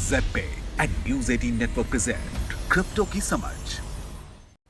Z and news 18 network present crypto की समझ।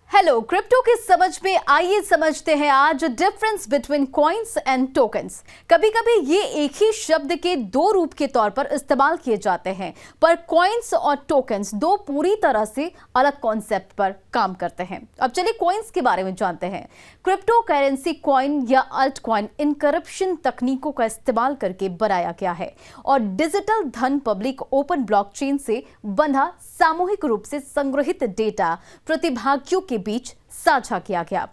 Hello, crypto की समझ में आइए समझते हैं आज difference between coins and tokens. कभी कभी ये एक ही शब्द के दो रूप के तौर पर इस्तेमाल किए जाते हैं, पर कॉइन्स और टोकन्स दो पूरी तरह से अलग कॉन्सेप्ट पर काम करते हैं। अब चलिए कॉइन्स के बारे में जानते हैं। क्रिप्टो करेंसी कॉइन या अल्ट कॉइन इनकरिप्शन तकनीकों का इस्तेमाल करके बनाया गया है और डिजिटल धन पब्लिक ओपन ब्लॉकचेन से बंधा सामूहिक रूप से संग्रहित डेटा प्रतिभागियों के बीच साझा किया गया।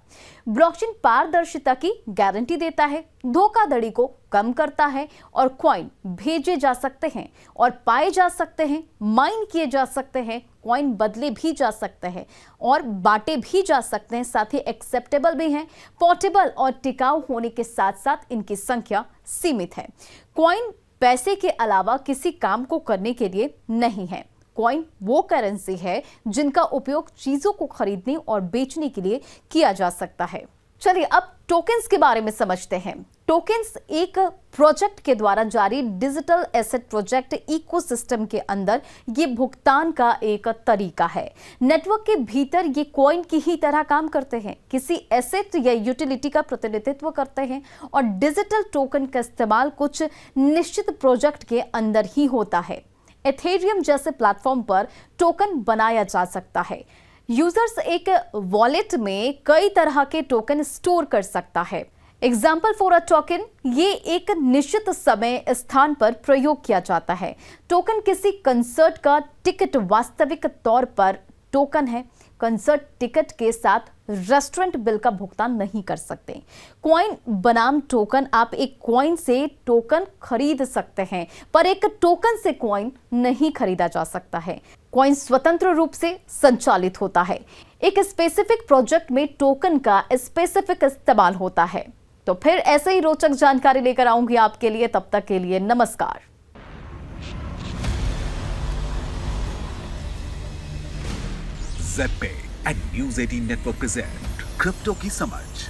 ब्लॉकचेन पारदर्शिता की गारंटी देता है, धोखाधड़ी को कम करता है और कॉइन भेजे जा सकते हैं और पाए जा सकते हैं, माइन किए जा सकते हैं, कॉइन बदले भी जा सकते हैं और बांटे भी जा सकते हैं। साथ ही एक्सेप्टेबल भी हैं, पोर्टेबल और टिकाऊ होने के साथ साथ इनकी संख्या सीमित है। कॉइन पैसे के अलावा किसी काम को करने के लिए नहीं है। कॉइन वो करेंसी है जिनका उपयोग चीजों को खरीदने और बेचने के लिए किया जा सकता है। चलिए अब टोकन्स के बारे में समझते हैं। टोकन्स एक प्रोजेक्ट के द्वारा जारी डिजिटल एसेट प्रोजेक्ट इकोसिस्टम के अंदर ये भुगतान का एक तरीका है। नेटवर्क के भीतर ये कॉइन की ही तरह काम करते हैं, किसी एसेट या यूटिलिटी का प्रतिनिधित्व करते हैं और डिजिटल टोकन का इस्तेमाल कुछ निश्चित प्रोजेक्ट के अंदर ही होता है। एथेरियम जैसे प्लेटफॉर्म पर टोकन बनाया जा सकता है। यूजर्स एक वॉलेट में कई तरह के टोकन स्टोर कर सकता है। एग्जाम्पल फॉर अ टोकन, ये एक निश्चित समय स्थान पर प्रयोग किया जाता है। टोकन किसी कंसर्ट का टिकट वास्तविक तौर पर टोकन है। कंसर्ट टिकट के साथ रेस्टोरेंट बिल का भुगतान नहीं कर सकते। कॉइन बनाम टोकन, आप एक कॉइन से टोकन खरीद सकते हैं, पर एक टोकन से कॉइन नहीं खरीदा जा सकता है। कॉइन स्वतंत्र रूप से संचालित होता है। एक स्पेसिफिक प्रोजेक्ट में टोकन का स्पेसिफिक इस्तेमाल होता है। तो फिर ऐसे ही रोचक जानकारी लेकर आऊंगी आपके लिए। तब तक के लिए नमस्कार। Z and news 18 network present crypto की समझ।